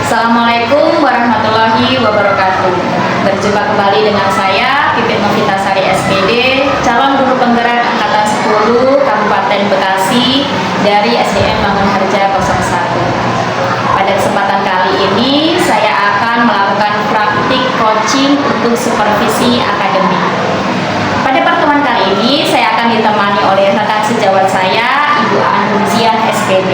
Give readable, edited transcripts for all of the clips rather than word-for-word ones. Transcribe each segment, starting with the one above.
Assalamualaikum warahmatullahi wabarakatuh. Berjumpa kembali dengan saya, Pipit Novitasari SPD, calon guru penggerak angkatan 10 Kabupaten Bekasi dari SDN Mangunharja 01. Pada kesempatan kali ini, saya akan melakukan praktik coaching untuk supervisi akademik. Pada pertemuan kali ini, saya akan ditemani oleh rekan sejawat saya, Ibu Aan Rumziah SPD,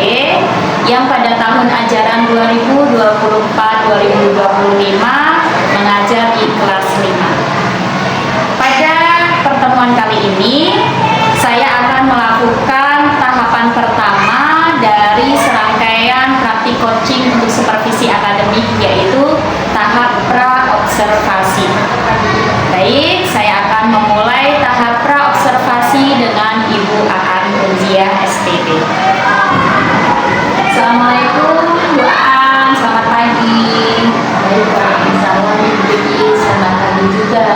yang pada tahun ajaran 2024-2025 mengajar di kelas 5. Pada pertemuan kali ini, saya akan melakukan tahapan pertama dari serangkaian praktik coaching untuk supervisi akademik, yaitu tahap pra-observasi. Baik, saya akan memulai tahap pra-observasi dengan Ibu Aan Rumziah SPD. Assalamualaikum Bu Aan, selamat pagi. Waalaikumsalam Ibu, selamat pagi juga.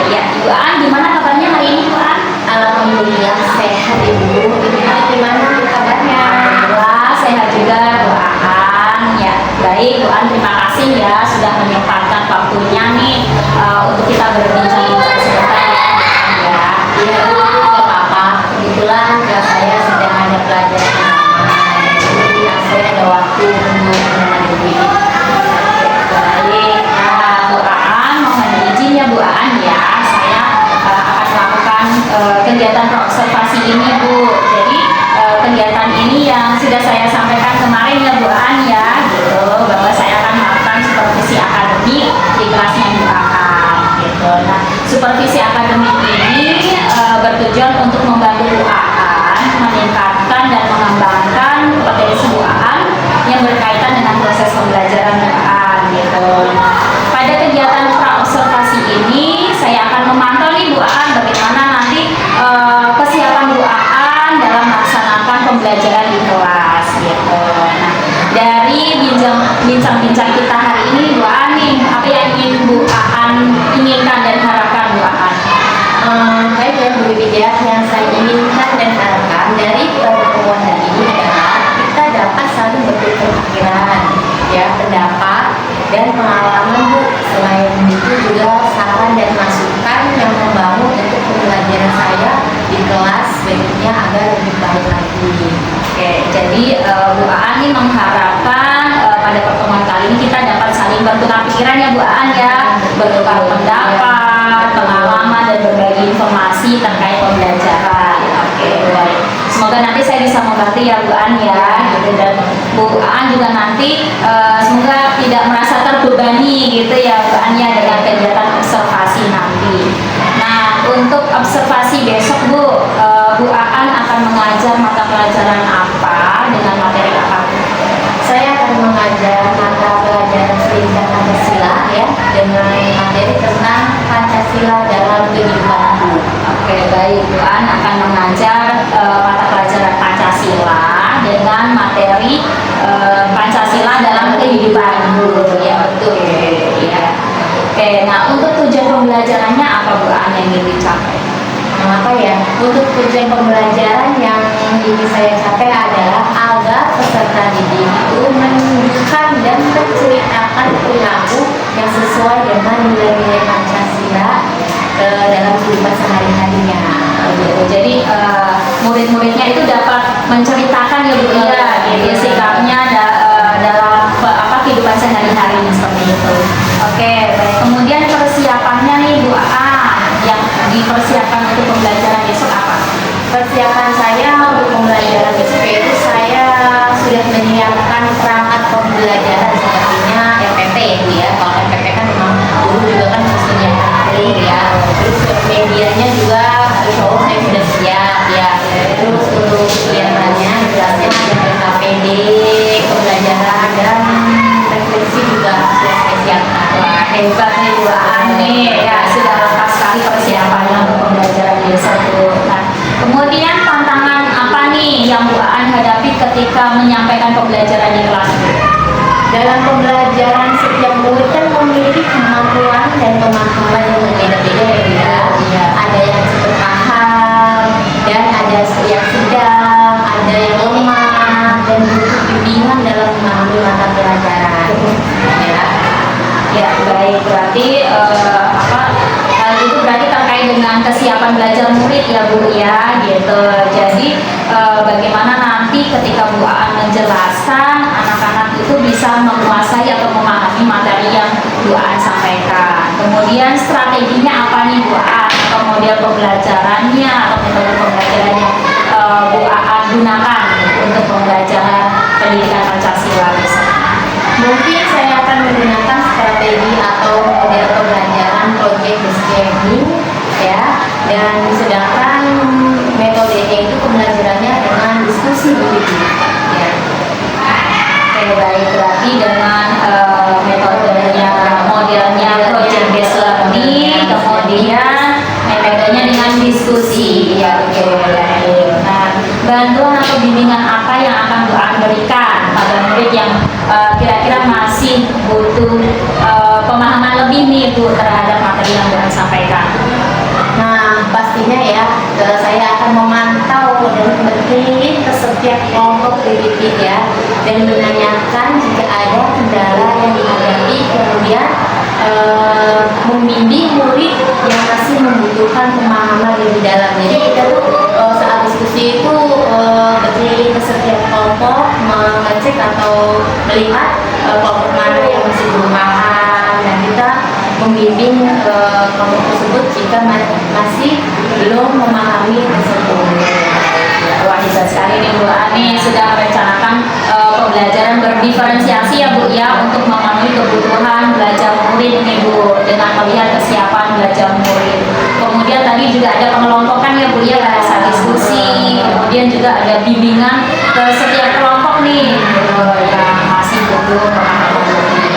Ya, Ibu Aan, gimana kabarnya hari ini Bu Aan? Alhamdulillah sehat Ibu. Gimana kabarnya? Alhamdulillah sehat juga Bu Aan. Ya, baik Bu Aan, terima kasih ya sudah menyempatkan waktunya nih untuk kita berbincang-bincang sebentar ya. Iya Bu, nggak apa-apa. Kebetulan saya sedang ada pelajaran lama, jadi saya ada waktu untuk menemani Ibu. Baik, Bu Aan, mohon izin ya Bu Aan ya, saya akan melakukan kegiatan observasi ini Bu. Jadi kegiatan ini yang sudah saya sampaikan kemarin ya Bu Aan ya, gitu, bahwa saya akan melakukan supervisi akademik di kelasnya Bu Aan, gitu. Nah, supervisi akademik ini bertujuan untuk membantu Bu Aan meningkatkan dan mengembangkan potensi Bu Aan yang berkaitan dengan proses pembelajaran Bu Aan, gitu. Pada kegiatan pra-observasi ini, saya akan memantau nih Bu Aan bagaimana nanti kesiapan Bu Aan dalam melaksanakan pembelajaran di kelas, gitu. Nah, dari bincang-bincang kita hari ini Bu Aan nih, apa yang ingin Bu Aan inginkan dan harapkan Bu Aan? Baik ya Bu Widya, yang saya inginkan dan harapkan dari pertemuan hari ini adalah kita dapat saling bertukar pikiran, ya, pendapat dan pengalaman Bu. Selain itu juga saran dan masukan yang membangun untuk pembelajaran saya di kelas berikutnya agar lebih baik lagi. Oke, jadi Bu Aan ini mengharapkan pada pertemuan kali ini kita dapat saling bertukar pikiran ya Bu Aan ya, bertukar pendapat, pengalaman dan berbagi informasi terkait pembelajaran. Oke, baik. Semoga nanti saya bisa membantu ya Bu Aan ya, gitu. Dan Bu Aan juga nanti semoga tidak merasa terbebani gitu ya Bu Aan ya dengan kegiatan observasi nanti. Nah, untuk observasi besok Bu, Bu Aan akan mengajar mata pelajaran apa dengan materi apa? Saya akan mengajar mata pelajaran Pendidikan Pancasila ya, dengan materi tentang Pancasila dalam kehidupanku. Oke, baik. Bu Aan akan mengajar mata pelajaran Pancasila dengan materi Pancasila dalam kehidupan Bu. Ya, betul. Ya. Oke, nah untuk tujuan pembelajarannya apa Bu Aan yang ingin dicapai? Apa ya? Untuk tujuan pembelajaran yang ingin saya capai adalah agar peserta didik itu menunjukkan dan menceritakan perilaku yang sesuai dengan nilai-nilai Pancasila dalam kehidupan sehari-harinya. Gitu. Jadi murid-muridnya itu dapat menceritakan ya Bu ya, gitu sikapnya dalam kehidupan sehari-hari seperti itu. Oke, baik. Kemudian persiapannya nih Bu Aan yang dipersiapkan untuk pembelajaran besok apa? Persiapan saya untuk pembelajaran besok itu saya sudah menyiapkan perangkat pembelajaran sepertinya MPP ya. Kalau MPP kan memang guru juga kan harus menyiapkan materi ya. Terus medianya juga insya Allah saya sudah siap ya. Terus untuk kegiatannya jelasnya ada PKPD, pembelajaran dan refleksi juga sudah saya siapkan. Wah, hebat nih Bu Aan nih ya, sudah lengkap sekali persiapannya untuk pembelajaran besok Bu. Nah, kemudian tantangan apa nih yang Bu Aan hadapi ketika menyampaikan pembelajaran di kelas Bu? Dalam pembelajaran setiap murid kan memiliki kemampuan dan pemahaman yang berbeda-beda ya. Ada yang cepat paham dan ada yang sedang, ada yang lemah dan butuh bimbingan dalam memahami mata pelajaran. pembelajaran. Ya. Ya, baik. Berarti hal itu berarti terkait dengan kesiapan belajar murid ya Bu ya, gitu. Jadi bagaimana nanti ketika Bu Aan menjelaskan, anak-anak itu bisa menguasai atau memahami materi yang Bu Aan sampaikan. Kemudian strateginya apa nih Bu Aan? Atau model pembelajarannya atau metode pembelajaran yang Bu Aan gunakan untuk pembelajaran pendidikan Pancasila misalnya? Mungkin saya akan menggunakan strategi atau model pembelajaran project based learning, ya, dan sedangkan metodenya itu pembelajarannya dengan diskusi begitu, ya. Oke, baik. Berarti dengan metodenya, modelnya project based learning, kemudian metodenya dengan diskusi. Ya, oke. Baik. Nah, bantuan atau bimbingan apa yang akan Bu Aan berikan pada murid yang kira-kira masih butuh pemahaman lebih nih Bu terhadap materi yang Bu Aan sampaikan? Nah, pastinya ya, saya akan memantau dan berkeliling ke setiap kelompok didik ya, dan menanyakan jika ada kendala yang dihadapi, kemudian membimbing murid yang masih membutuhkan pemahaman lebih dalam. Jadi kita tuh saat diskusi itu berkeliling ke setiap kelompok, mengecek atau melihat kelompok mana yang masih belum paham, dan kita membimbing kelompok tersebut jika masih belum memahami tersebut. Wah, hebat sekali nih Bu Ani, sudah merencanakan pembelajaran berdiferensiasi ya Bu ya, untuk memenuhi kebutuhan belajar murid nih Bu, dengan melihat kesiapan belajar murid. Kemudian tadi juga ada pengelompokan ya Bu ya pada saat diskusi, kemudian juga ada bimbingan ke setiap kelompok nih yang masih butuh pemahaman lebih.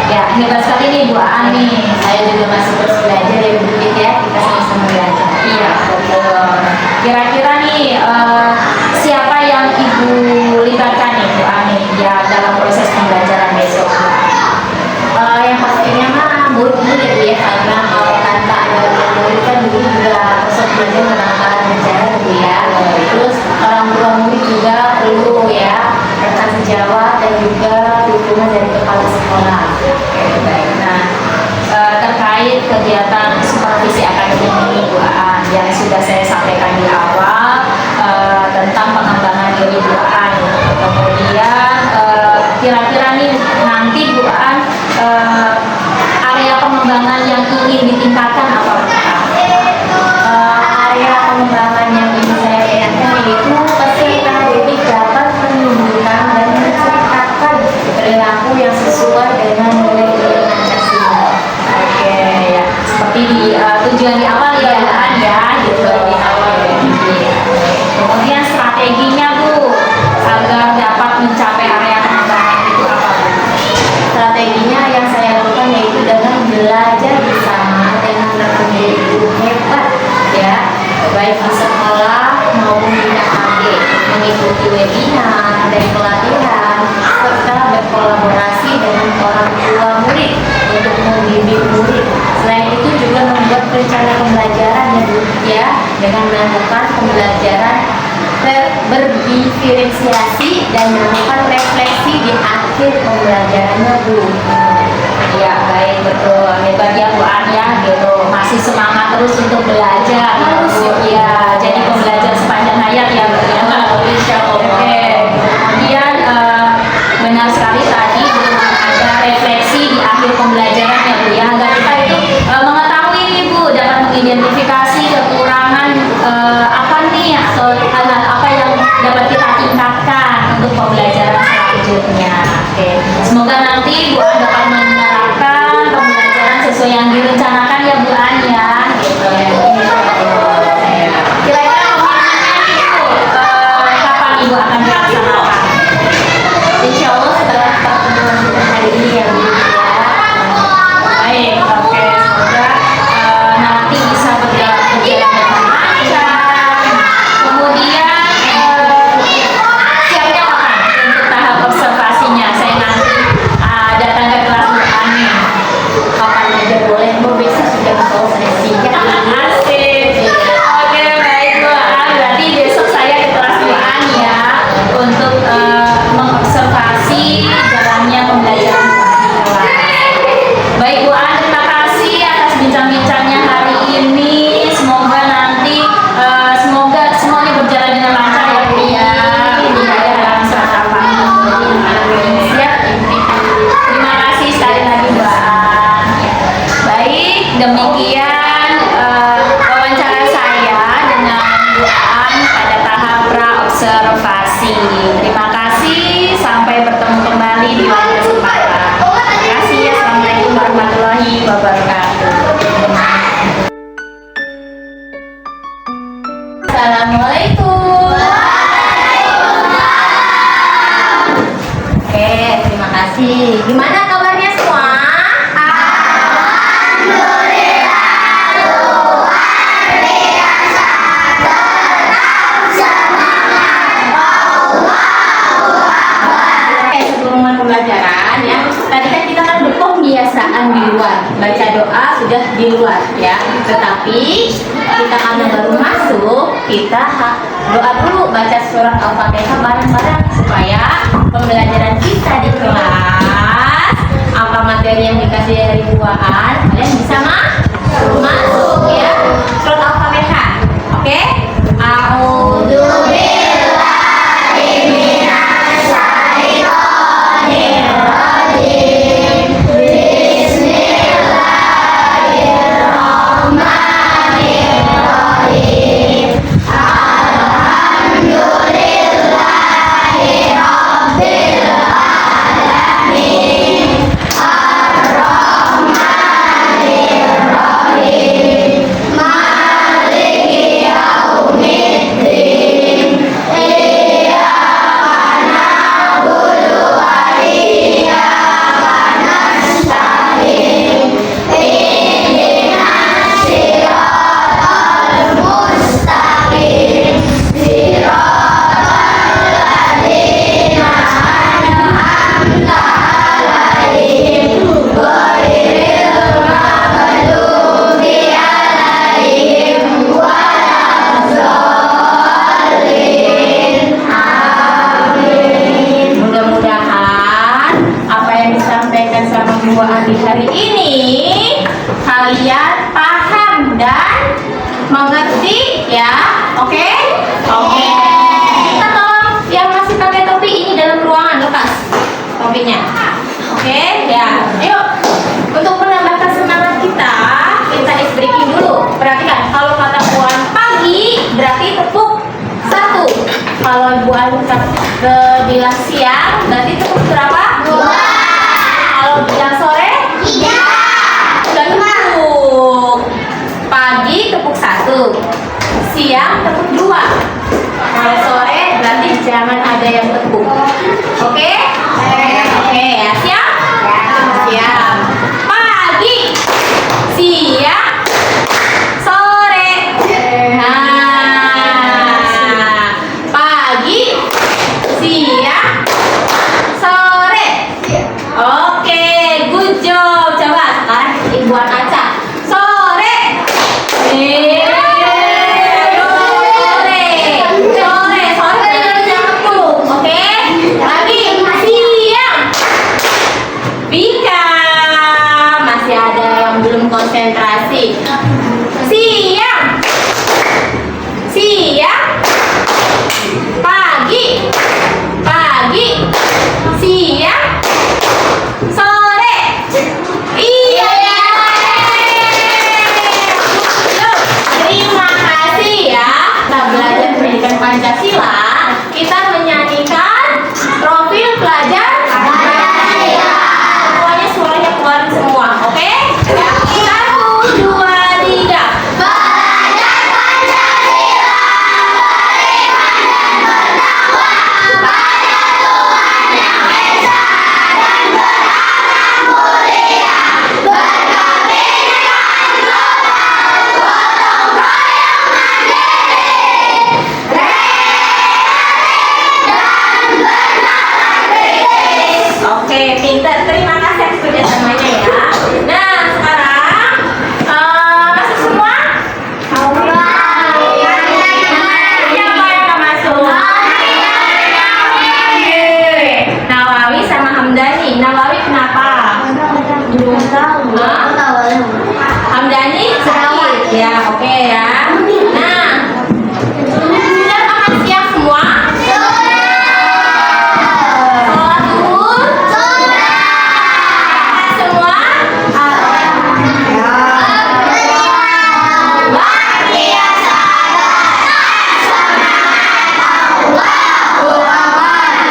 Ya, hebat sekali nih Bu Ani. Saya juga masih terus belajar ya Bu ya, kita sama-sama belajar. Iya, betul. Kira-kira nih siapa yang Ibu libatkan nih Bu Ani ya dalam proses pembelajaran besok? Yang pastinya mah murid-murid ya, karena kalau tanpa ada murid kan dulu juga proses belajar bakalan berjalan gitu ya. Terus orang tua murid juga perlu ya rekan sejawat dan juga dukungan dari kepala sekolah. Oke, baik. Nah, terkait kegiatan supervisi akademik ini Bu Aan yang sudah saya sampaikan di awal tentang pengembangan diri Bu Aan. Kemudian kira-kira nih nanti Bu Aan area pengembangan yang ingin ditingkatkan apa Bu Aan? Area pengembangan yang ingin saya lihatkan yaitu peserta didik dapat menunjukkan dan menceritakan perilaku yang sesuai dengan nilai-nilai Pancasila. Oke, ya. Seperti di tujuan di awal ya Bu Aan ya, gitu. Di awal. Iya. Kemudian strateginya Bu agar dapat mencapai area pengembangan itu apa Bu? Strateginya yang saya lakukan yaitu dengan belajar bersama dengan rekan guru hebat ya, baik di sekolah maupun di KKG, mengikuti webinar dan pelatihan serta berkolaborasi dengan orang tua murid untuk membimbing murid. Selain itu juga membuat rencana pembelajaran ya Bu ya, dengan melakukan pembelajaran berdiferensiasi dan melakukan refleksi di akhir pembelajarannya Bu. Ya, baik, betul. Hebat ya Bu An ya, gitu. Masih semangat terus untuk belajar. Harus, Bu. Ya, jadi pembelajar sepanjang hayat ya Bu ya. Insya Allah. Oke. Kemudian benar sekali tadi ada refleksi di akhir pembelajaran ya Bu ya, agar kita itu mengetahui nih Bu, dapat mengidentifikasi kekurangan apa nih atau hal-hal apa yang dapat kita tingkatkan untuk pembelajaran selanjutnya. Oke. Semoga nanti Bu An dapat menerapkan pembelajaran sesuai yang direncanakan ya Bu An ya. Gitu ya. Kira-kira pembelajarannya itu kapan Ibu akan dilaksanakan? Insya Allah setelah pertemuan kita hari ini ya Bu ya. Baik, oke. Semoga nanti bisa berjalan dengan lancar. Kemudian siapnya kapan untuk tahap observasinya? Saya nanti pembelajaran Bu An di kelas. Baik Bu An, terima kasih atas bincang-bincangnya hari ini. Semoga nanti semoga semuanya berjalan dengan lancar ya Bu ya. Tidak ada halangan serta Siap. Terima kasih sekali lagi Bu An. Baik, demikian wawancara saya dengan Bu An pada tahap pra-observasi. Terima kasih, sampai bertemu kembali di lain kesempatan. Terima kasih ya, Assalamualaikum warahmatullahi wabarakatuh. Assalamualaikum. Oke, terima kasih. Gimana kabarnya semua? Sebelum mulai pembelajaran ya, tadi kan kita kan berpembiasaan di luar, baca doa sudah di luar ya. Tetapi kita karena baru masuk, kita doa dulu, baca surat Al-Fatihah bareng-bareng supaya pembelajaran kita di kelas, apa materi yang dikasih dari buaan, kalian bisa masuk ya. Surat Al-Fatihah, oke? Mudah-mudahan apa yang disampaikan sama Bu Andi hari ini kalian paham dan mengerti ya. Oke? Oke. Kita tolong yang masih pakai topi ini dalam ruangan lepas topinya. Oke? Ya. Yuk. Untuk menambahkan semangat kita is breaking dulu. Perhatikan, kalau kata Bu Andi pagi berarti tepuk 1. Kalau Bu Andi bilang siang berarti tepuk berapa? 2. Kalau bilang sore? 3. Tepuk pagi tepuk 1, siang tepuk 2. Kalau sore berarti jangan ada yang tepuk. Oke? Oke ya, siap? Siap. Pagi, siang, sore. Nah, pagi, siang, sore. Oke, good job. Coba sekarang buat kaca. Sore. Sore jangan jam 10. Oke? Lagi siang. Bika. Masih ada yang belum konsentrasi. Siang. Siang. Pagi. Siang. Sore. Iya ya. Terima kasih ya. Kita belajar pendidikan Pancasila. Kita menyanyikan profil pelajar Pancasila. Pokoknya suaranya keluar semua, oke? 1, 2, 3. Belajar Pancasila. Oke, pintar. Terima kasih atas kerjasamanya ya. Nah, sekarang masuk semua? Siapa yang nggak masuk? Nawawi sama Hamdani. Nawawi Ya, oke ya. Nah, sudah makan siang semua? Sholat zuhur? Makan semua?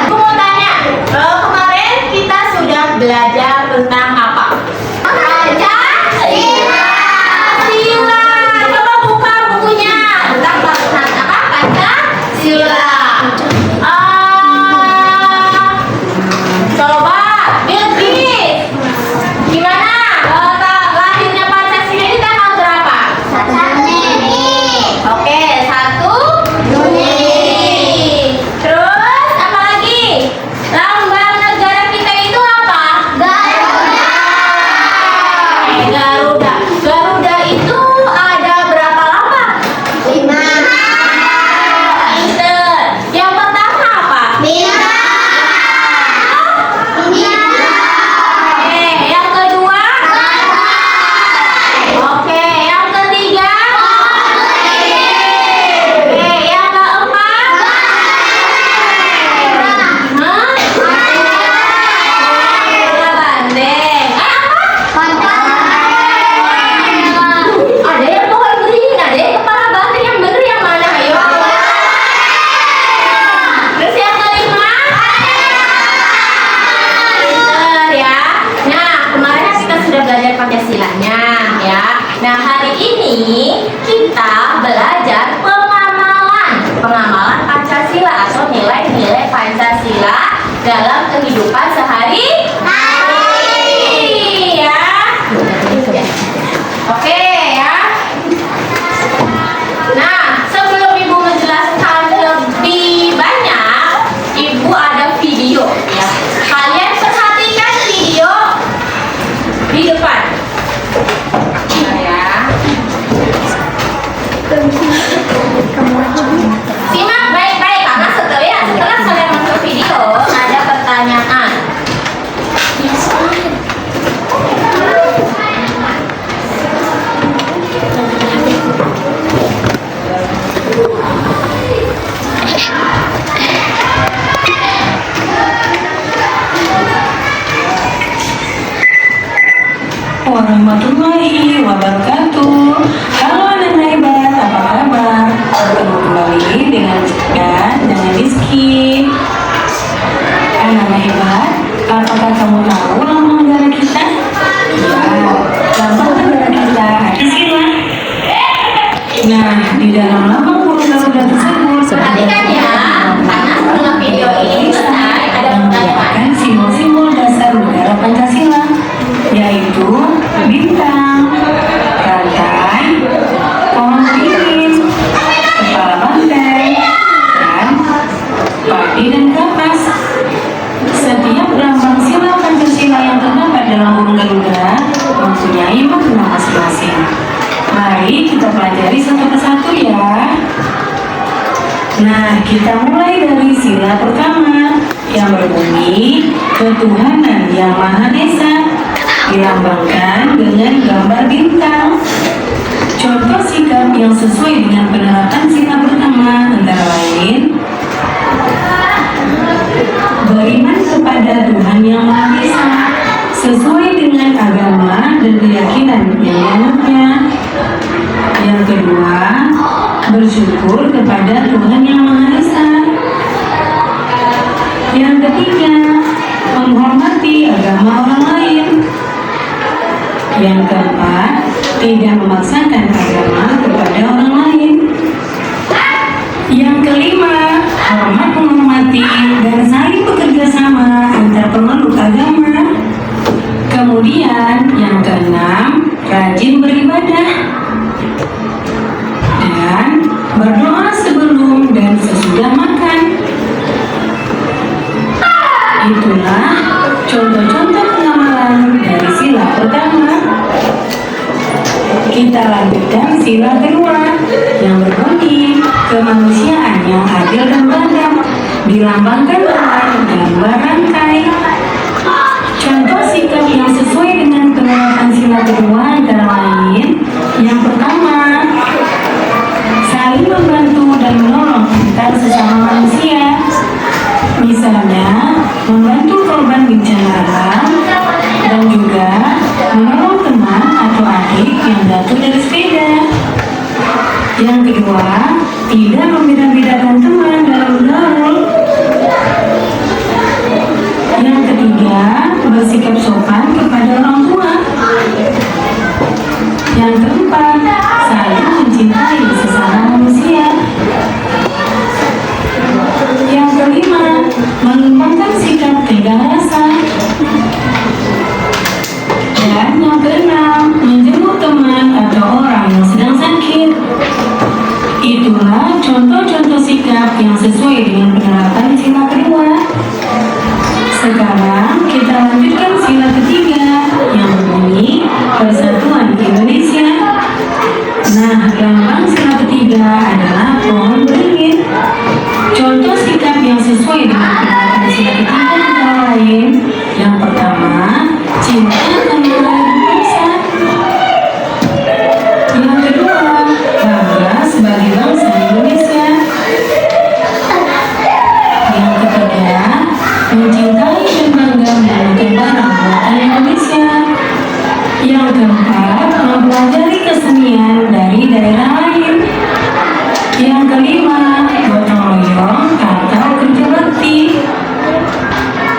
Aku mau tanya, kemarin kita sudah belajar tentang apa? Pancasila. Coba buka bukunya tentang apa? Pancasila. Coba Bilqis, gimana? Lahirnya Pancasila ini tanggal berapa? 1 Juni. Oke, 1 Juni. Terus apa lagi? Lambang negara kita itu apa? Garuda. Garuda itu ada berapa lambang? 5. Pinter. Yang pertama apa? Oke, yang kedua? Oke, yang ketiga? Oke, yang keempat? Hah? Bandeng. Apa? Ada yang pohon beringin, ada yang kepala banteng, yang bener yang mana? Ayo. Terus yang kelima? Pinter ya. Nah, kemarin kita sudah belajar Pancasilanya ya. Nah, hari ini kita belajar pengamalan Pancasila atau nilai-nilai Pancasila dalam kehidupan sehari-hari ya. Oke ya. Nah, sebelum Ibu menjelaskan lebih banyak, Ibu ada video ya. Kalian perhatikan video di depan. Nah, ya. Simak baik-baik karena setelah kalian masuk video ada pertanyaan. Warahmatullahi wabarakatuh. Halo anak hebat, apa kabar? Bertemu kembali dengan Cika dan Rizky. Anak hebat, apakah kamu tahu lambang negara kita? Ya, lambang negara kita Pancasila. Nah, di dalam lambang burung Garuda tersebut Perhatikan ya, karena setelah video ini selesai ada pertanyaan. merupakan simbol-simbol dasar negara Pancasila, yaitu bintang, rantai, pohon beringin, kepala banteng, dan padi dan kapas. Setiap lambang sila Pancasila yang terdapat dalam burung Garuda mempunyai makna masing-masing. Mari kita pelajari satu persatu ya. Nah, kita mulai dari sila pertama yang berbunyi ketuhanan yang Maha Esa, dilambangkan dengan gambar bintang. Contoh sikap yang sesuai dengan penerapan sila pertama antara lain beriman kepada Tuhan yang Maha Esa sesuai dengan agama dan keyakinan yang dianutnya. Yang kedua, bersyukur kepada Tuhan yang Maha Esa. Yang ketiga, menghormati agama orang lain. Yang keempat, tidak memaksakan agama kepada orang lain. Yang kelima, hormat menghormati dan saling bekerja sama antar pemeluk agama. Kemudian yang keenam, rajin beribadah dan berdoa sebelum dan sesudah makan. Itulah contoh-contoh pengamalan dari sila pertama. Kita lanjutkan sila kedua yang berbunyi kemanusiaan yang adil dan beradab, dilambangkan dengan gambar rantai. Contoh sikap yang sesuai dengan penerapan sila kedua antara lain yang pertama, sopan kepada orang tua. Yang keempat, saling mencintai sesama manusia. Yang kelima, mengembangkan sikap tenggang rasa. Dan yang keenam, menjenguk teman atau orang yang sedang sakit. Itulah contoh-contoh sikap yang sesuai dengan penerapan sila kedua. Sekarang kita lanjutkan sila ketiga yang berbunyi Persatuan Indonesia. Nah, lambang sila ketiga adalah pohon beringin. Contoh sikap yang sesuai dengan penerapan sila ketiga antara lain: yang pertama, cinta tanpa ragu bangsa. Yang kedua, bangga sebagai bangsa Indonesia. Yang ketiga, mencintai dan bangga menggunakan barang buatan Indonesia. Yang keempat, mempelajari kesenian dari daerah lain. Yang kelima, gotong royong atau kerja bakti.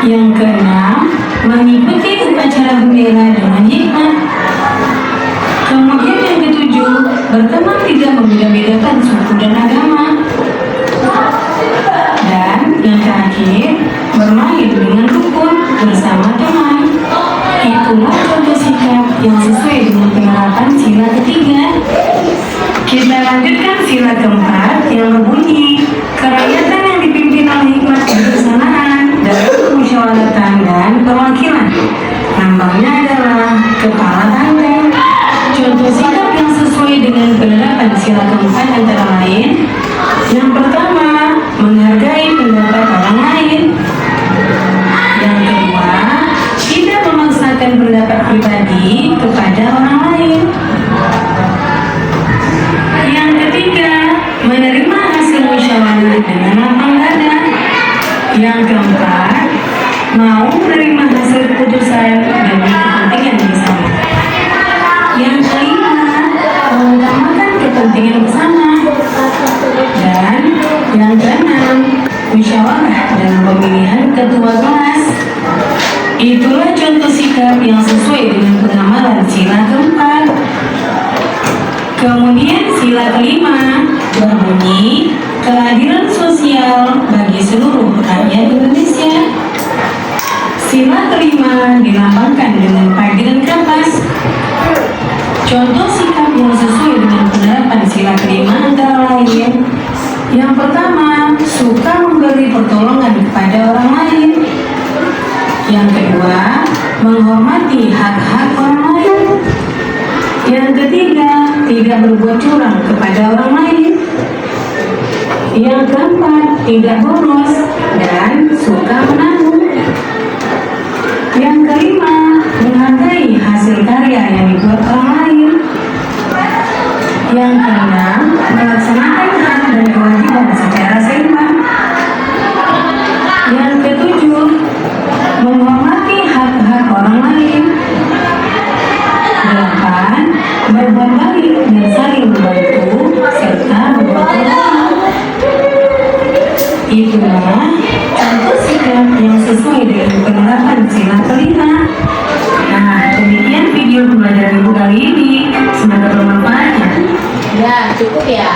Yang keenam, mengikuti upacara bendera dengan hikmat. Kemudian yang ketujuh, berteman tidak membeda-bedakan suku dan agama. Dan yang terakhir, bermain dengan rukun bersama teman. Itulah contoh sikap yang sesuai dengan penerapan sila ketiga. Kita lanjutkan sila keempat yang berbunyi kerakyatan yang dipimpin oleh hikmat kebersamaan dalam kemusyawaratan dan perwakilan. Lambangnya adalah kepala tandem. Contoh sikap yang sesuai dengan penerapan sila keempat antara lain: yang pertama, menghargai pendapat orang lain. Yang kedua, tidak memaksakan pendapat pribadi kepada orang lain. Yang ketiga, menerima hasil musyawarah dengan lapang dada. Yang keempat, mau menerima hasil keputusan demi kepentingan bersama. Yang kelima, mengutamakan kepentingan bersama. Dan yang keenam, musyawarah dalam pemilihan ketua kelas. Itulah contoh sikap yang sesuai dengan penamalan sila keempat. Kemudian sila kelima berbunyi keadilan sosial bagi seluruh rakyat Indonesia. Sila kelima dilambangkan dengan panggilan kapas. Contoh sikap yang sesuai dengan penerapan sila kelima antara lain: yang pertama, suka memberi pertolongan kepada orang lain. Yang kedua, menghormati hak-hak orang lain. Yang ketiga, tidak berbuat curang kepada orang lain. Yang keempat, tidak boros dan suka menabung. Yang kelima, menghargai hasil karya yang dibuat orang lain. Yang keenam, melaksanakan hak dan kewajiban secara seimbang. Yang ketujuh, menghormati hak-hak orang lain. 8. Berbuat baik dan saling membantu serta berbuat tolong. Itulah contoh sikap yang sesuai dengan penerapan sila kelima. Nah, demikian video pembelajaran ibu kali ini. Semoga bermanfaat ya. Ya, cukup ya.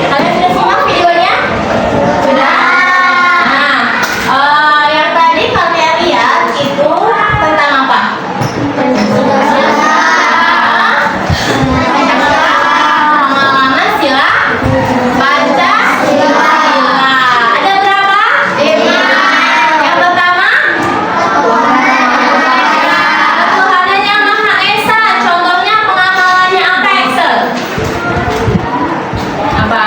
Kalian sudah simak videonya? Sudah? Nah, yang tadi kalian lihat itu tentang apa? Pengalaman sila Pancasila. Ada berapa? 5. Yang pertama? Ketuhanan yang Maha Esa. Contohnya pengamalannya apa, Excel? Apa?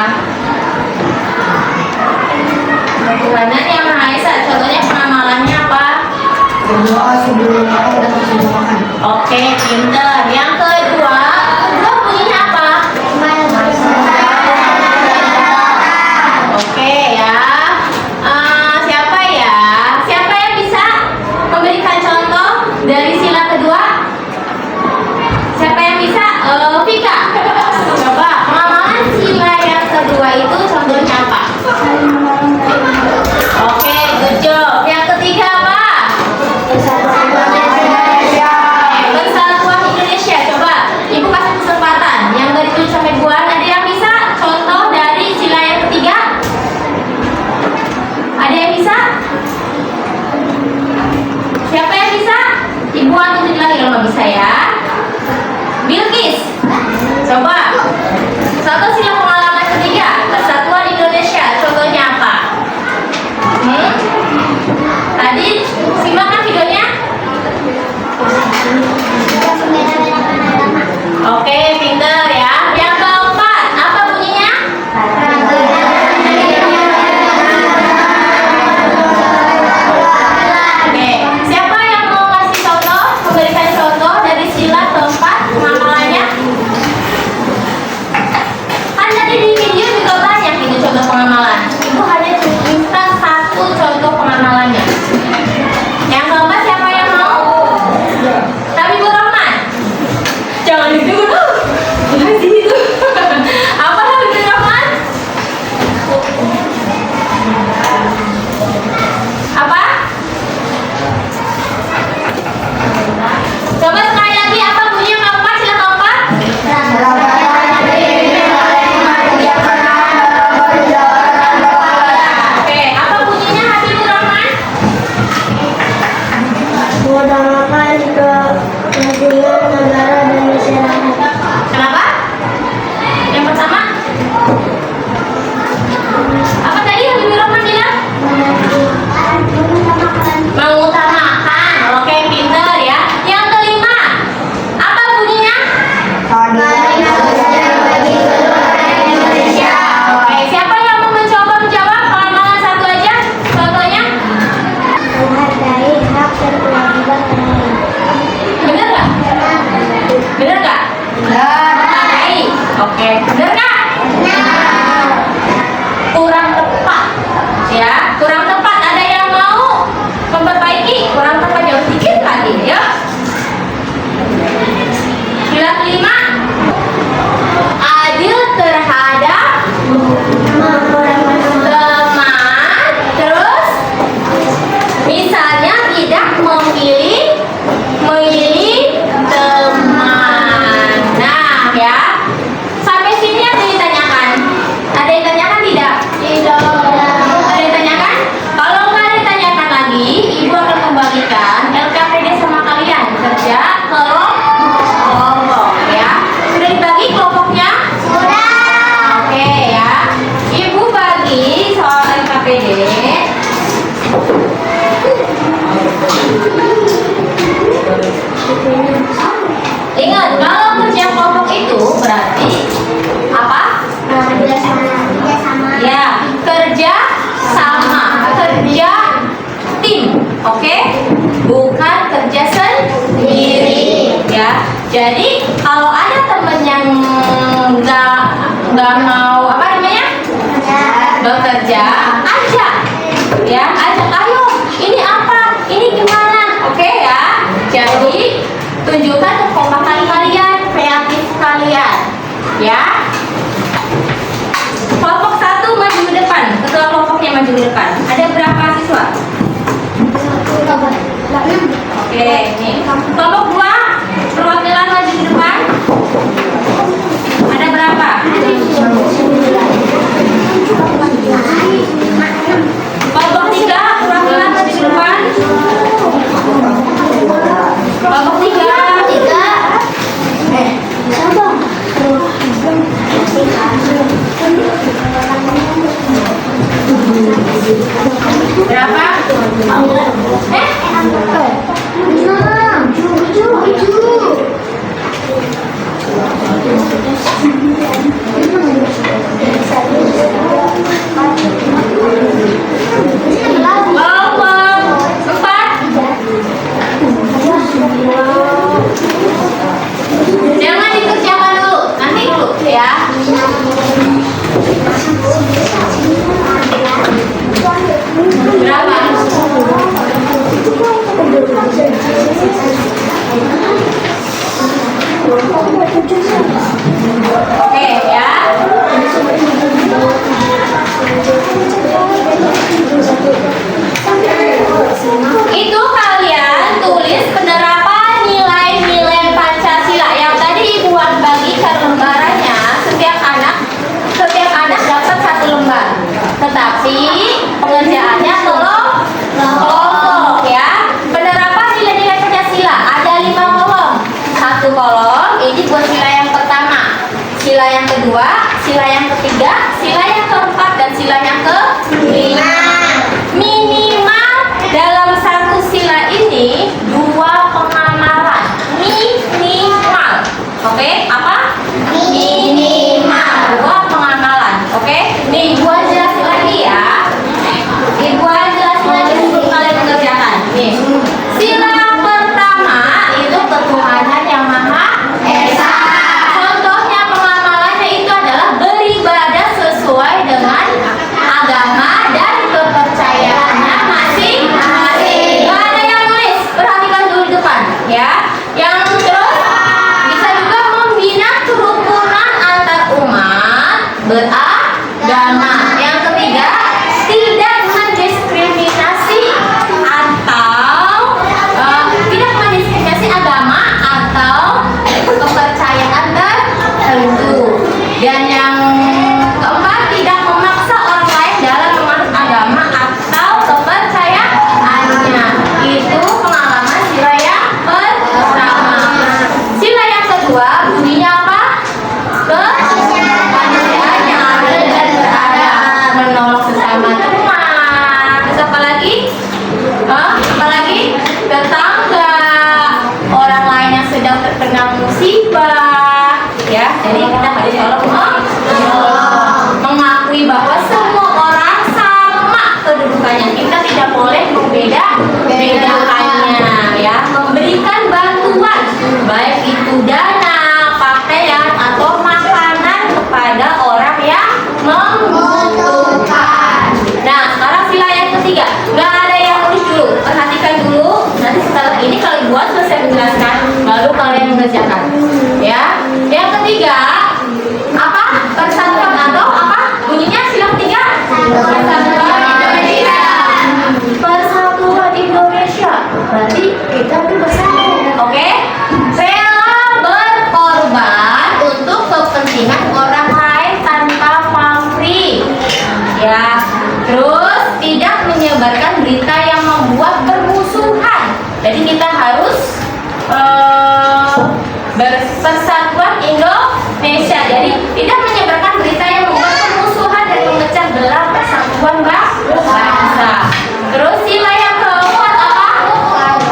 Ketuhanan yang Maha Esa. Contohnya pengamalannya apa? Berdoa sebelum makan dan sebelum makan. Oke, pinter. Yang kedua bunyinya apa? Oke ya. Siapa ya? Siapa yang bisa memberikan contoh dari sila kedua? Siapa yang bisa? Vika. Coba pengamalan sila yang kedua itu contohnya apa? Oke, good job. Yang ketiga apa? bisa ya. Bilkis, coba. Satu sila pengalaman ketiga, Kesatuan Indonesia. Contohnya apa? Tadi simak kan videonya? Oke, pinter ya. Yang keempat, apa bunyinya? Oke, siapa yang mau kasih contoh, memberikan contoh dari sila keempat pengamalannya? Kan tadi di video juga banyak ini contoh pengamalan. Ibu hanya minta satu contoh pengamalannya. Yang keempat siapa yang mau? Habibur Rahman. Jangan ditunggu dulu. Jangan situ. Apa Habibur Rahman? Apa? Coba sekali lagi, apa bunyi yang keempat? Sila keempat. Oke, apa bunyinya Habibur Rahman? Mengutamakan kepentingan negara dan masyarakat. Kenapa? Yang pertama? Apa tadi Habibur Rahman bilang? Mengutamakan. Oke, pinter ya. Yang kelima, apa bunyinya? Oke, siapa yang mau mencoba menjawab pengamalan satu aja? Contohnya? Menghargai hak dan kewajiban orang lain. Bener nggak? Bener nggak? Menghargai. Oke, bener nggak? Kurang tepat. Ya, kurang tepat. Ada yang mau memperbaiki? Kurang tepat jauh sedikit lagi, ya. Sila kelima, adil terhadap teman. Terus, misalnya tidak memilih teman. Nah, ya. Sampai sini ada yang ditanyakan? Ada yang ditanyakan tidak? Tidak. Ada yang ditanyakan? Kalau nggak ada yang ditanyakan lagi, ibu akan kembalikan LKPD sama kalian kerja kelompok, ya. Sudah dibagi kelompoknya? Sudah. Oke ya. Ibu bagi soal LKPD. Ingat, kalau kerja kelompok itu berarti apa? Ya, kerja sama, kerja tim, oke? Bukan kerja sendiri, ya. Jadi kalau ada teman yang nggak mau apa namanya bekerja, ajak, ya, ajak. Ayo, ini apa? Ini gimana? Oke ya. Jadi tunjukkan kekompakan kalian, kreatif kalian, ya. Kelompok satu maju ke depan, ketua kelompoknya maju ke depan. Ada berapa siswa? Oke, nih. Kelompok dua, perwakilan maju ke depan. Ada berapa? Kelompok tiga, perwakilan maju ke depan. Kelompok tiga. Berapa? Kelompok empat. Jangan dikerjakan dulu, nanti dulu ya. Berapa? Oke ya. Itu kalian tulis penerapannya. mengerjakan. Ya. Yang ketiga, apa? Persatuan atau apa? Bunyinya sila ketiga. Persatuan Indonesia. Persatuan Indonesia. Berarti kita tuh bersatu. Oke? Rela berkorban untuk kepentingan orang lain tanpa pamrih. Ya. Terus tidak menyebarkan berita yang membuat bermusuhan. Jadi kita harus bersatuan Indonesia. Jadi tidak menyebarkan berita yang membuat permusuhan dan memecah belah persatuan bangsa. Terus sila yang keempat apa?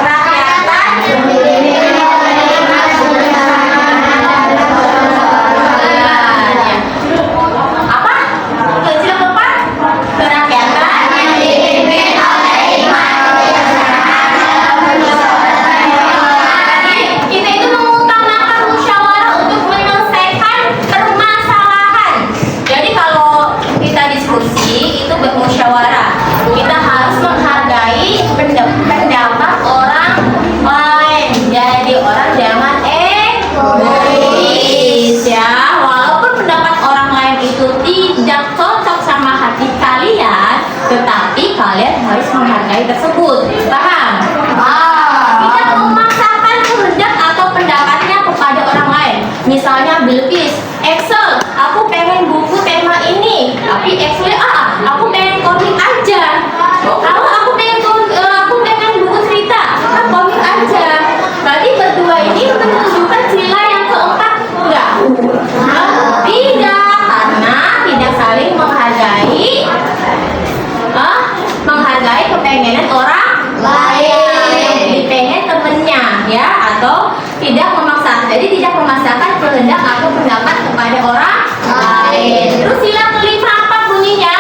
Kerakyatan. Apa? Sila keempat? Kerakyatan yang dipimpin oleh iman. Kita itu mengutamakan musyawarah untuk menyelesaikan permasalahan. Jadi kalau kita diskusi itu bermusyawarah, kita harus menghargai pendapat orang lain. Jadi orang jangan egois ya. Walaupun pendapat orang lain itu tidak cocok sama hati kalian, tetapi kalian harus menghargai tersebut. Paham? Tidak memaksakan kehendak atau pendapatnya kepada orang lain. Misalnya Bilqis, Excel, aku pengen buku tema ini, tapi Excel aku pengen komik aja. Kalau aku pengen buku cerita, komik aja. Berarti berdua ini menunjukkan sila yang keempat enggak? Tidak, karena tidak saling menghargai kepengenan orang lain. Pengen temennya ya, atau tidak memaksakan. Jadi tidak memaksakan kehendak atau pendapat kepada orang lain. Terus sila kelima apa bunyinya?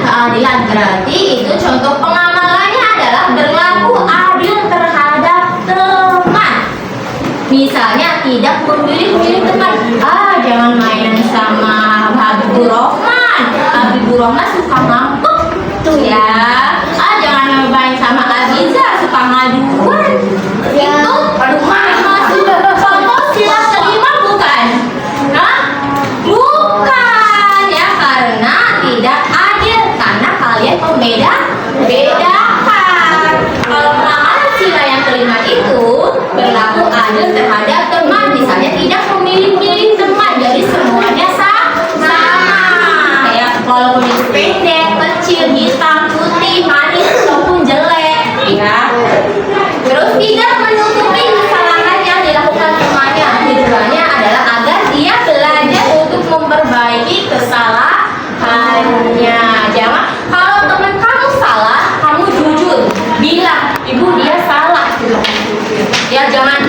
Keadilan berarti itu contoh pengamalannya adalah berlaku adil terhadap teman. Misalnya tidak memilih teman. Jangan mainan sama Habibur Rahman. Habibur Rahman suka ngambek tuh ya. Jangan main sama Aziza, suka ngaduan. Itu masuk contoh sila kelima bukan? Bukan ya, karena tidak adil, karena kalian membedakan. Kalau pengamalan sila yang kelima itu berlaku adil terhadap teman, misalnya tidak memilih-milih teman, jadi semuanya sama ya, walaupun itu pendek, kecil, hitam, putih, manis ataupun jelek ya. Terus tidak menutupi kesalahan yang dilakukan temannya. Tujuannya adalah agar dia belajar untuk memperbaiki kesalahannya. Jangan, kalau teman kamu salah, kamu jujur bilang, ibu dia salah gitu. Ya jangan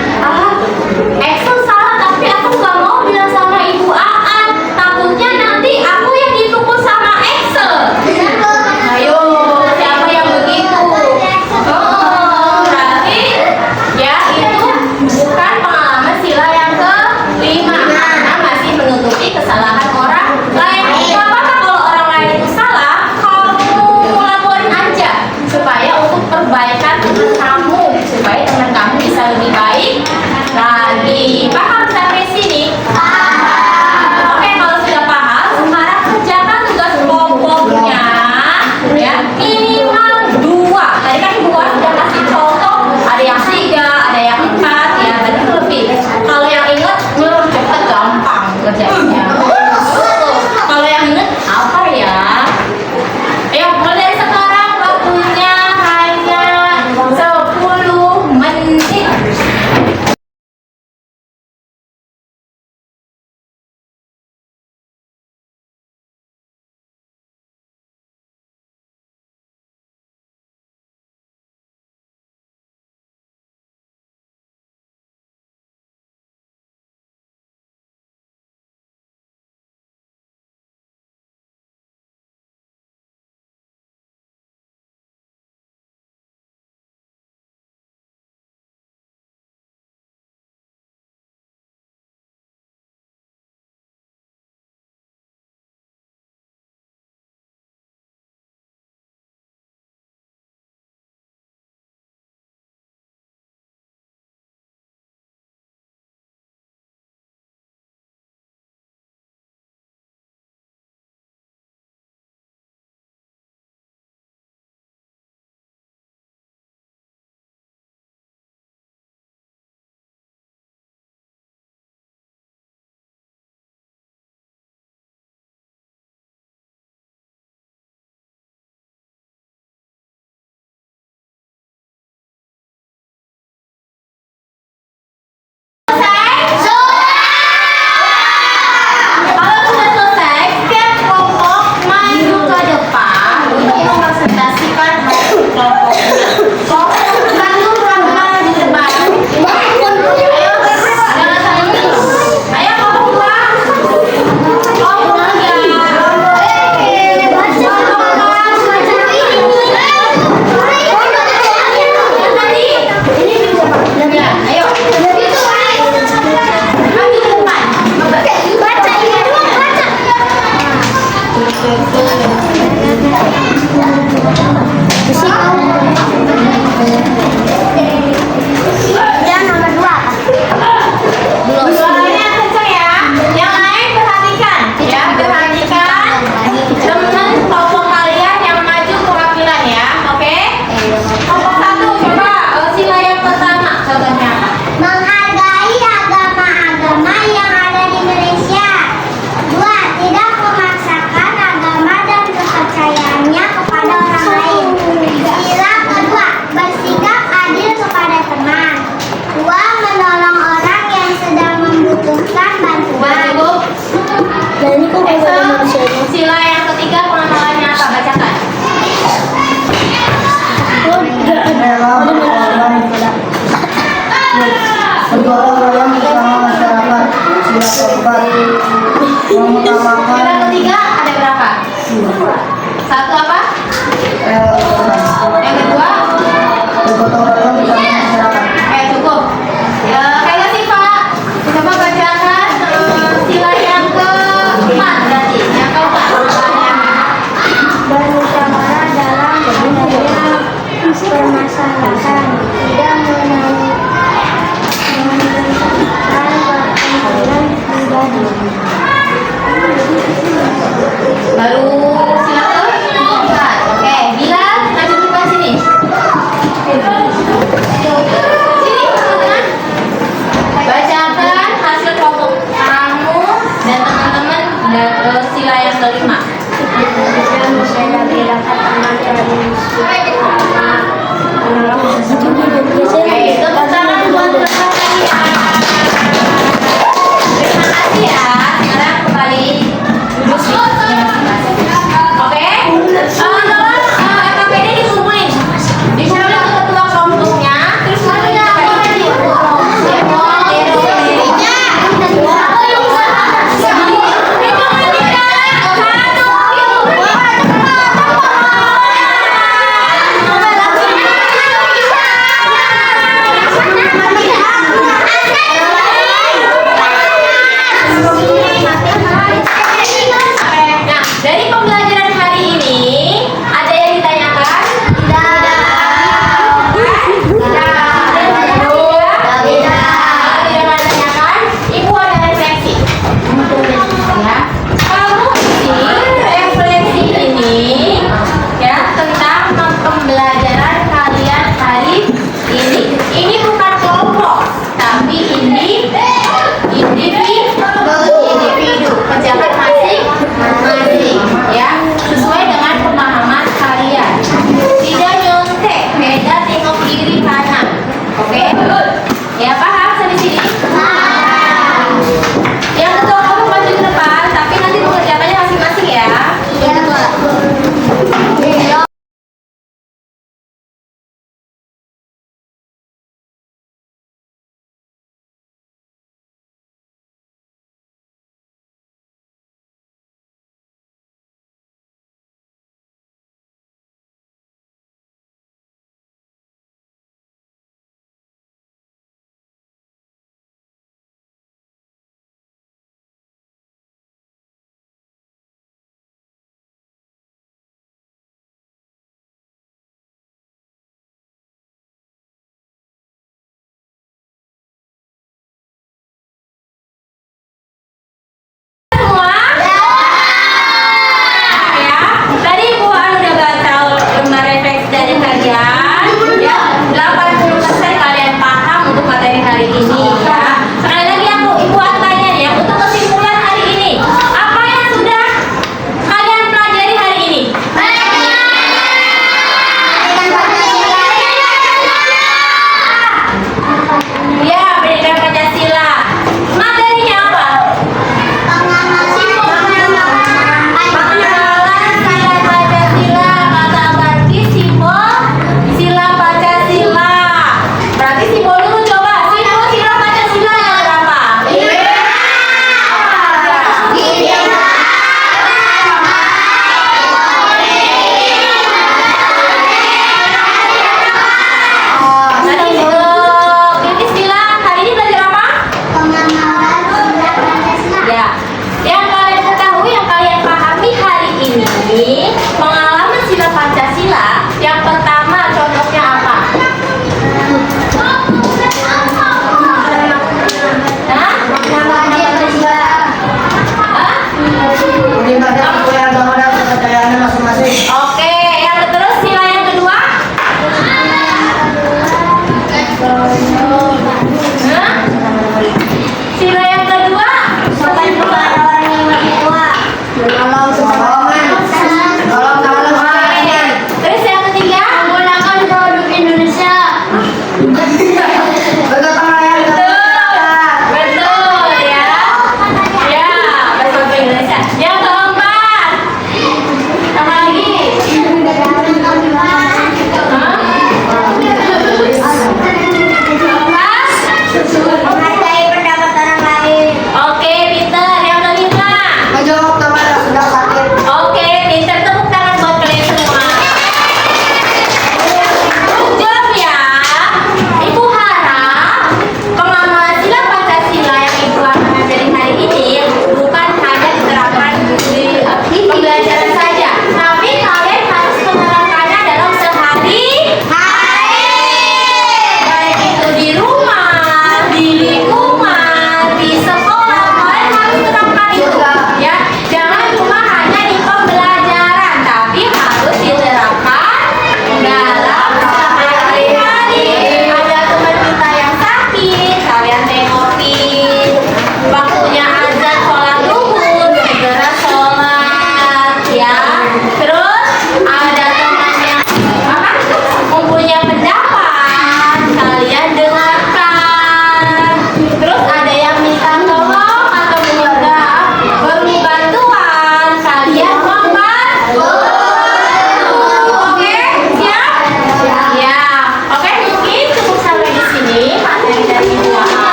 Excel salah tapi aku nggak mau bilang sama ibu Aan, takutnya nanti aku yang dipukul sama Excel. Ayo, siapa yang begitu? Berarti ya Yang ketiga ada berapa? Satu apa? Yang kedua? Cukup. Kayak sih Pak. Coba bacakan sila yang keempat berarti. Yang keempat. Bermusyawarah dalam menghadapi permasalahan, tidak menentukan kepentingan pribadi. Baru sila keempat. Oke, Bilal maju ke depan sini. Sini teman-teman. Bacakan hasil kelompok kamu dan teman-teman dan sila yang kelima. Saya tidak akan Oke, tepuk tangan buat kalian. Terima kasih ya. Sekarang kembali duduk di posisinya masing-masing.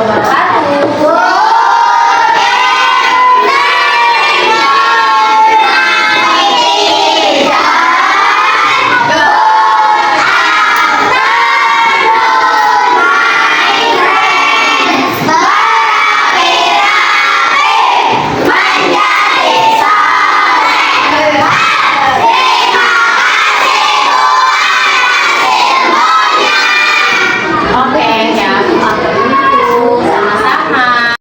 wabarakatuh. Oke, ya, sama-sama.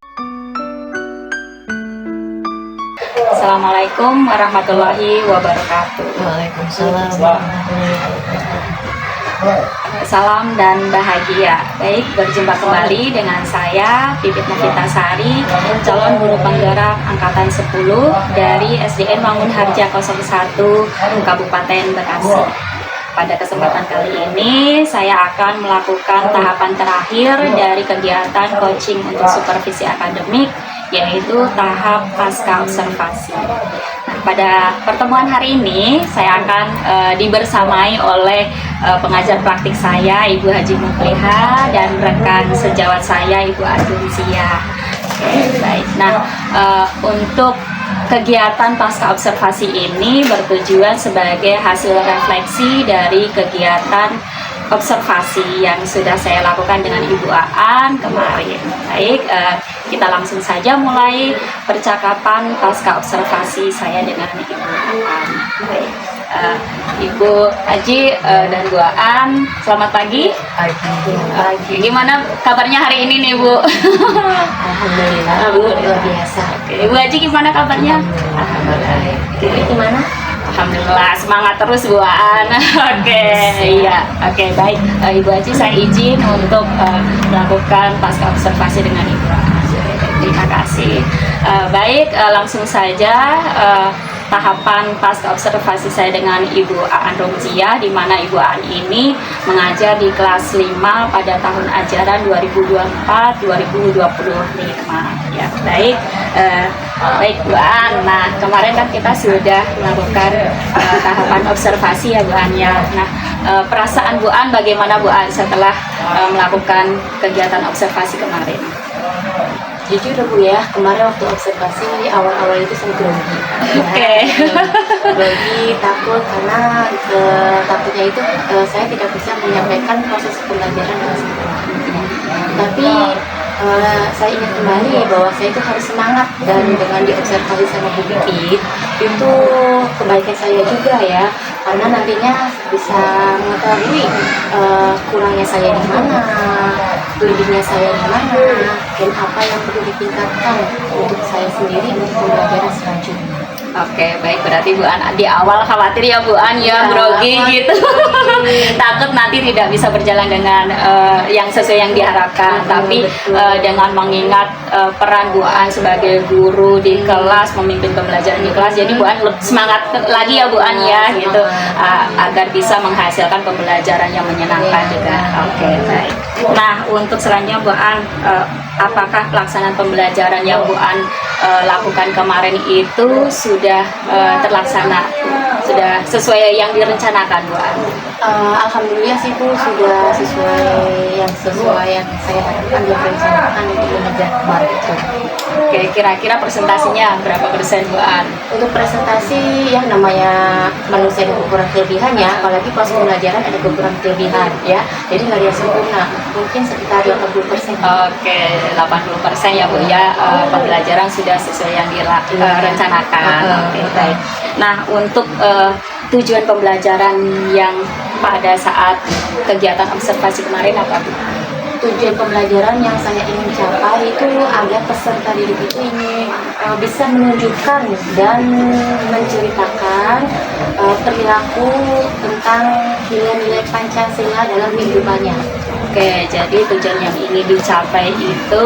Assalamualaikum warahmatullahi wabarakatuh. Waalaikumsalam. Salam dan bahagia. Baik, berjumpa kembali dengan saya Pipit Novitasari, calon guru penggerak angkatan 10 dari SDN Mangunharja 01 Kabupaten Bekasi. Pada kesempatan kali ini saya akan melakukan tahapan terakhir dari kegiatan coaching untuk supervisi akademik, yaitu tahap pasca observasi. Nah, pada pertemuan hari ini saya akan dibersamai oleh pengajar praktik saya Ibu Haji Mukliha dan rekan sejawat saya Ibu Adun Zia. Oke, baik. Nah, untuk kegiatan pasca observasi ini bertujuan sebagai hasil refleksi dari kegiatan observasi yang sudah saya lakukan dengan Ibu Aan kemarin. Baik, kita langsung saja mulai percakapan pasca observasi saya dengan Ibu Aan. Baik, Ibu Haji dan Bu Aan, selamat pagi. Pagi. Gimana kabarnya hari ini nih, Bu? Alhamdulillah, luar biasa. Oke, Ibu Haji gimana kabarnya? Alhamdulillah. Gimana? Alhamdulillah, semangat terus Bu Aan. Oke, iya. Oke, baik. Ibu Haji, saya izin untuk melakukan pasca observasi dengan Ibu Aan. Terima kasih. Baik, langsung saja tahapan pasca observasi saya dengan Ibu Aan Romziah, di mana Ibu Aan ini mengajar di kelas 5 pada tahun ajaran 2024-2025. Ya, baik. Baik Bu Aan, nah kemarin kan kita sudah melakukan tahapan observasi ya Bu Aan ya. Nah, perasaan Bu Aan bagaimana Bu Aan setelah melakukan kegiatan observasi kemarin? Jujur Bu ya, kemarin waktu observasi awal-awal itu saya grogi. Oke. Grogi, takut karena takutnya itu saya tidak bisa menyampaikan proses pembelajaran dengan sempurna. Tapi saya ingat kembali bahwa saya itu harus semangat, dan dengan diobservasi sama Bu Pipit itu kebaikan saya juga ya, karena nantinya bisa mengetahui kurangnya saya di mana, lebihnya saya di mana, dan apa yang perlu ditingkatkan untuk saya sendiri untuk pembelajaran selanjutnya. Oke, baik, berarti Bu Aan di awal khawatir ya Bu Aan ya, grogi gitu. Takut nanti tidak bisa berjalan dengan yang sesuai yang diharapkan. Tapi dengan mengingat peran Bu Aan sebagai guru di kelas, memimpin pembelajaran di kelas, jadi Bu Aan semangat lagi ya Bu Aan ya gitu, agar bisa menghasilkan pembelajaran yang menyenangkan juga. Oke, baik. Nah, untuk selanjutnya Bu Aan, apakah pelaksanaan pembelajaran yang Bu Aan lakukan kemarin itu sudah terlaksana, sudah sesuai yang direncanakan Bu Aan? Alhamdulillah sih Bu, sudah sesuai yang saya harapkan dan rencanakan untuk mengejar kemarin itu. Oke, kira-kira presentasinya berapa persen Bu Aan? Untuk presentasi yang namanya manusia ada kekurangan kelebihan ya, apalagi pas pembelajaran ada kekurangan kelebihan ya, jadi nggak ada yang sempurna, mungkin sekitar 80%. Oke, 80% ya Bu ya, pembelajaran sudah sesuai yang direncanakan. Oke, baik. Nah, untuk tujuan pembelajaran yang pada saat kegiatan observasi kemarin apa Bu? Tujuan pembelajaran yang saya ingin capai itu agar peserta didik itu ini bisa menunjukkan dan menceritakan perilaku tentang nilai-nilai Pancasila dalam kehidupannya. Oke, jadi tujuan yang ingin dicapai itu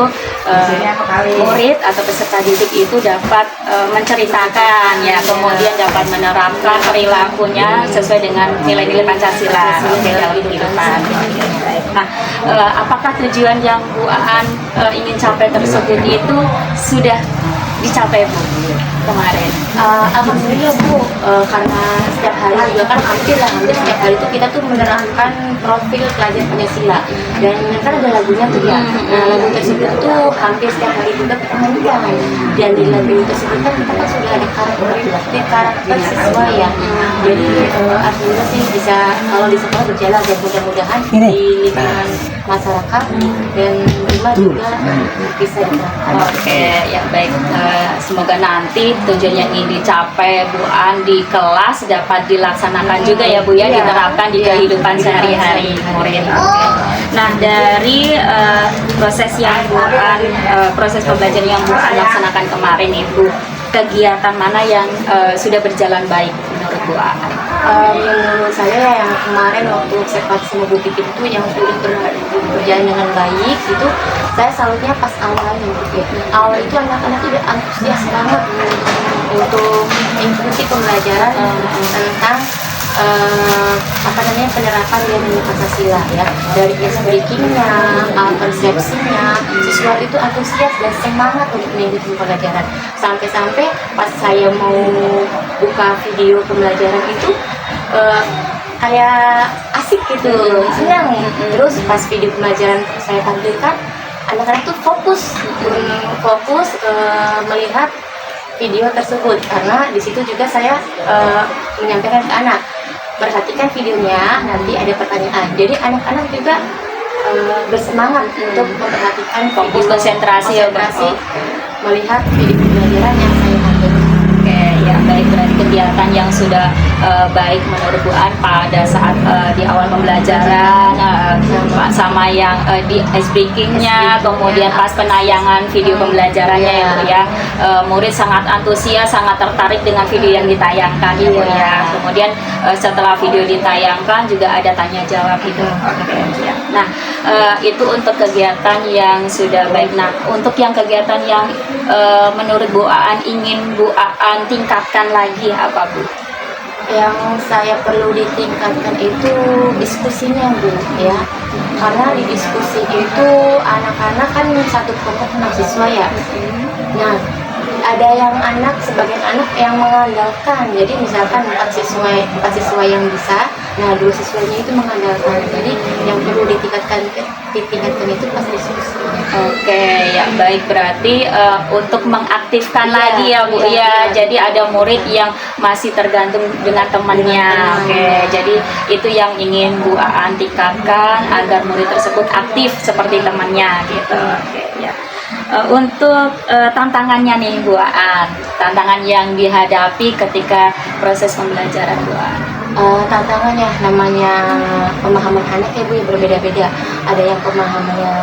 murid atau peserta didik itu dapat menceritakan ya, kemudian dapat menerapkan perilakunya sesuai dengan nilai-nilai Pancasila dalam kehidupan. Nah, apakah tujuan yang Bu Aan ingin capai tersebut itu sudah dicapai Bu? kemarin? Alhamdulillah Bu, karena setiap hari juga kan hampir setiap hari itu kita tuh menerapkan profil pelajar Pancasila dan kan ada lagunya tuh ya. Nah lagu tersebut tuh hampir setiap hari juga kita nyanyikan, dan di lagu tersebut kan kita kan sudah ada karakter siswa ya. Jadi alhamdulillah sih bisa kalau di sekolah berjalan, dan mudah-mudahan di lingkungan masyarakat dan rumah juga bisa diterapkan. Oke, ya baik. Semoga nanti tujuan yang ingin dicapai Bu An di kelas dapat dilaksanakan juga ya Bu ya, Iya. diterapkan di Iya. kehidupan sehari-hari murid. Oke. Nah dari proses yang Bu An, proses pembelajaran yang Bu An laksanakan kemarin Ibu, kegiatan mana yang sudah berjalan baik menurut Bu An? Menurut saya yang kemarin waktu observasi sama Bu Pipit itu yang sudah berjalan dengan baik itu, saya salutnya pas awalnya gitu ya. Awal itu anak-anak itu udah antusias banget untuk mengikuti pembelajaran tentang penerapan nilai Pancasila ya, dari case breakingnya, persepsinya, siswa itu antusias dan semangat untuk mengikuti pembelajaran, sampai-sampai pas saya mau buka video pembelajaran itu kayak asik gitu, senang. Terus pas video pembelajaran saya tampilkan, anak-anak tuh fokus melihat video tersebut, karena di situ juga saya menyampaikan ke anak, perhatikan videonya, nanti ada pertanyaan. Jadi anak-anak juga bersemangat untuk memperhatikan Fokus konsentrasi ya, Bu. melihat video pembelajaran yang saya tampilkan. Oke, ya baik, berarti kegiatan yang sudah baik menurut Bu An pada saat di awal pembelajaran sama yang di ice breakingnya, kemudian pas penayangan video pembelajarannya ya Bu ya, murid sangat antusias, sangat tertarik dengan video yang ditayangkan ya Bu ya. Kemudian setelah video ditayangkan juga ada tanya jawab gitu. Oke, ya. Nah itu untuk kegiatan yang sudah baik. Nah untuk yang kegiatan yang menurut Bu Aan ingin Bu Aan tingkatkan lagi apa Bu? Yang saya perlu ditingkatkan itu diskusinya Bu ya, karena di diskusi itu anak-anak kan satu kelompok 6 siswa ya. Nah ada yang sebagian anak yang mengandalkan, jadi misalkan 4 siswa yang bisa, nah 2 siswanya itu mengandalkan. Jadi yang perlu ditingkatkan itu pas diskusi. Oke, ya baik, berarti untuk mengaktifkan Iya, lagi ya Bu iya, ya. iya. Jadi ada murid yang masih tergantung dengan temannya. Oke, jadi itu yang ingin Bu Aan tingkatkan agar murid tersebut aktif seperti temannya gitu. Oke, ya. Untuk tantangannya nih Bu Aan, tantangan yang dihadapi ketika proses pembelajaran Bu Aan. Tantangannya namanya pemahaman anak ya Bu ya, berbeda-beda. Ada yang pemahamannya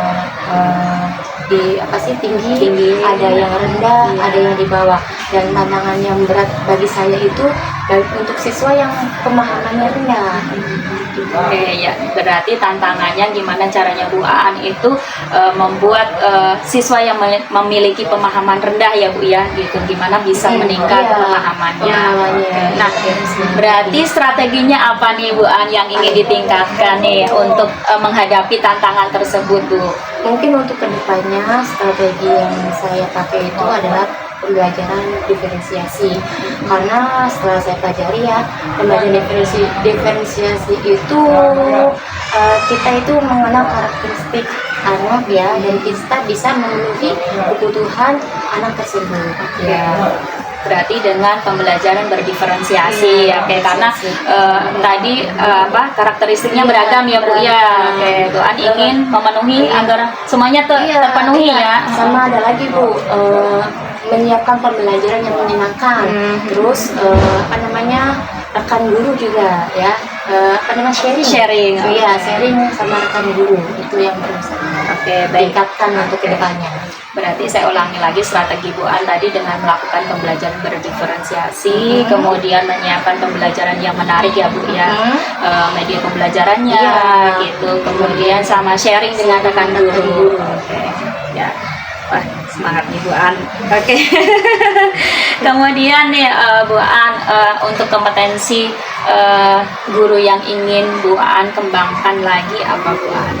tinggi, ada yang rendah, ada yang di bawah. Dan tantangan yang berat bagi saya itu untuk siswa yang pemahamannya rendah. Oke, ya berarti tantangannya gimana caranya Bu Aan itu membuat siswa yang memiliki pemahaman rendah ya Bu ya, gitu, gimana bisa meningkat Iya, pemahamannya. pemahamannya. Nah berarti strateginya apa nih Bu Aan yang ingin ditingkatkan nih untuk menghadapi tantangan tersebut Bu? Mungkin untuk kedepannya strategi yang saya pakai itu adalah pembelajaran diferensiasi, karena setelah saya pelajari ya, pembelajaran diferensiasi itu kita itu mengenal karakteristik anak ya, dan kita bisa memenuhi kebutuhan anak tersebut ya. Berarti dengan pembelajaran berdiferensiasi ya, oke, karena tadi karakteristiknya beragam ya Bu ya. Oke, Bu Aan ingin memenuhi agar semuanya terpenuhi ya. Sama ada lagi Bu, menyiapkan pembelajaran yang menyenangkan. Terus rekan guru juga ya, sharing. Iya, sharing sama rekan guru itu yang perlu saya tingkatkan untuk kedepannya. Berarti saya ulangi lagi strategi Bu Aan tadi dengan melakukan pembelajaran berdiferensiasi, kemudian menyiapkan pembelajaran yang menarik ya Bu ya, media pembelajarannya gitu, kemudian sama sharing dengan rekan guru. Oke, ya. Wah, semangat nih Bu Aan. Oke. Kemudian nih Bu Aan, untuk kompetensi guru yang ingin Bu Aan kembangkan lagi apa Bu Aan?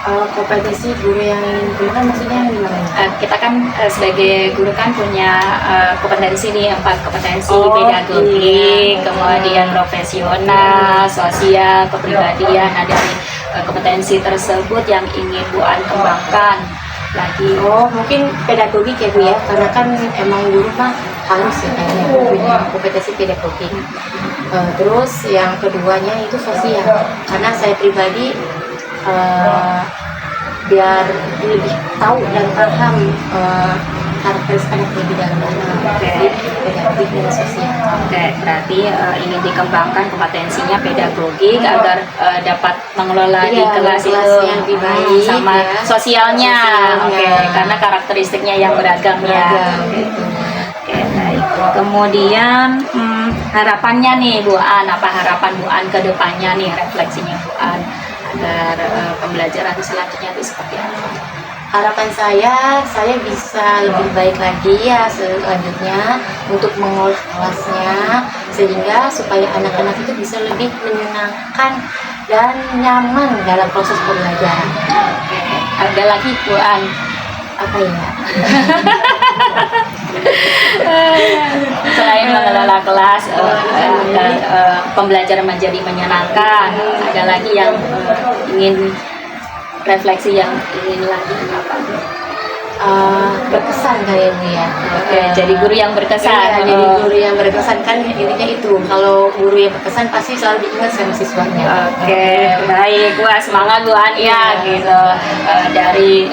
Kompetensi guru yang dikembangkan maksudnya gimana? Kita kan sebagai guru kan punya kompetensi nih, 4 kompetensi: Oh, pedagogik, iya. kemudian profesional, sosial, kepribadian. Nah, dari kompetensi tersebut yang ingin Bu An kembangkan lagi. Oh, mungkin pedagogik ya Bu ya, karena kan emang guru mah harus ya kayaknya punya kompetensi pedagogik. Terus yang keduanya itu sosial, karena saya pribadi biar lebih tahu dan paham karakteristik anak lebih dalam. Jadi pedagogik dan sosial. Oke, berarti ingin dikembangkan kompetensinya pedagogik agar dapat mengelola di Iya, kelas itu kelasnya lebih baik, sama ya. sosialnya. Sosialnya. Oke, karena karakteristiknya yang beragam ya. Beragam, gitu. Oke, baik. Kemudian harapannya nih Bu An, apa harapan Bu An ke depannya nih, refleksinya Bu An agar pembelajaran selanjutnya itu seperti apa? Harapan saya bisa lebih baik lagi ya selanjutnya untuk mengolah kelasnya, sehingga supaya anak-anak itu bisa lebih menyenangkan dan nyaman dalam proses pembelajaran. Oke, ada lagi Bu An. Apa ya? Selain mengelola kelas, agar pembelajaran menjadi menyenangkan, ada lagi yang ingin refleksi yang ingin lagi apa? Berkesan kali ya Bu ya. Oke, jadi guru yang berkesan. Iya, jadi guru yang berkesan kan intinya itu. Kalau guru yang berkesan pasti selalu diingat sama siswanya. Oke, baik. Wah, semangat Bu An ya, gitu. Dari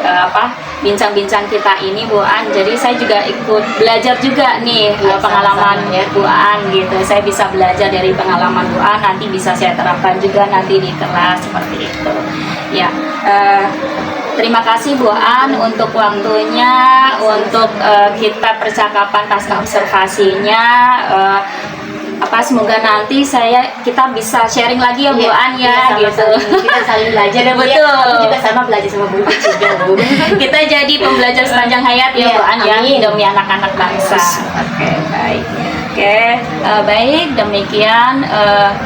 bincang-bincang kita ini Bu An, jadi saya juga ikut belajar juga nih Iya, pengalaman sama-sama, ya. Bu An gitu. Saya bisa belajar dari pengalaman Bu An, nanti bisa saya terapkan juga nanti di kelas seperti itu. Ya, terima kasih Bu An untuk waktunya, untuk kita percakapan pasca observasinya. Semoga nanti kita bisa sharing lagi ya Bu An ya, Iya, gitu. kita saling belajar dan Betul. Aku juga sama belajar sama Bu juga Bu. Kita jadi pembelajar sepanjang hayat ya Iya, Bu An ya, amin. demi anak-anak bangsa. Oke, baik. Oke, baik, demikian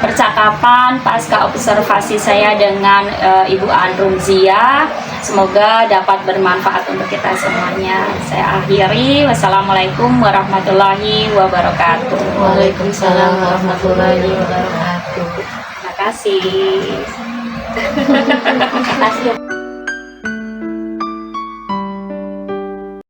percakapan pasca observasi saya dengan Ibu An Rumzia. Semoga dapat bermanfaat untuk kita semuanya. Saya akhiri. Wassalamualaikum warahmatullahi wabarakatuh. Waalaikumsalam warahmatullahi wabarakatuh. Terima kasih. Terima kasih ya.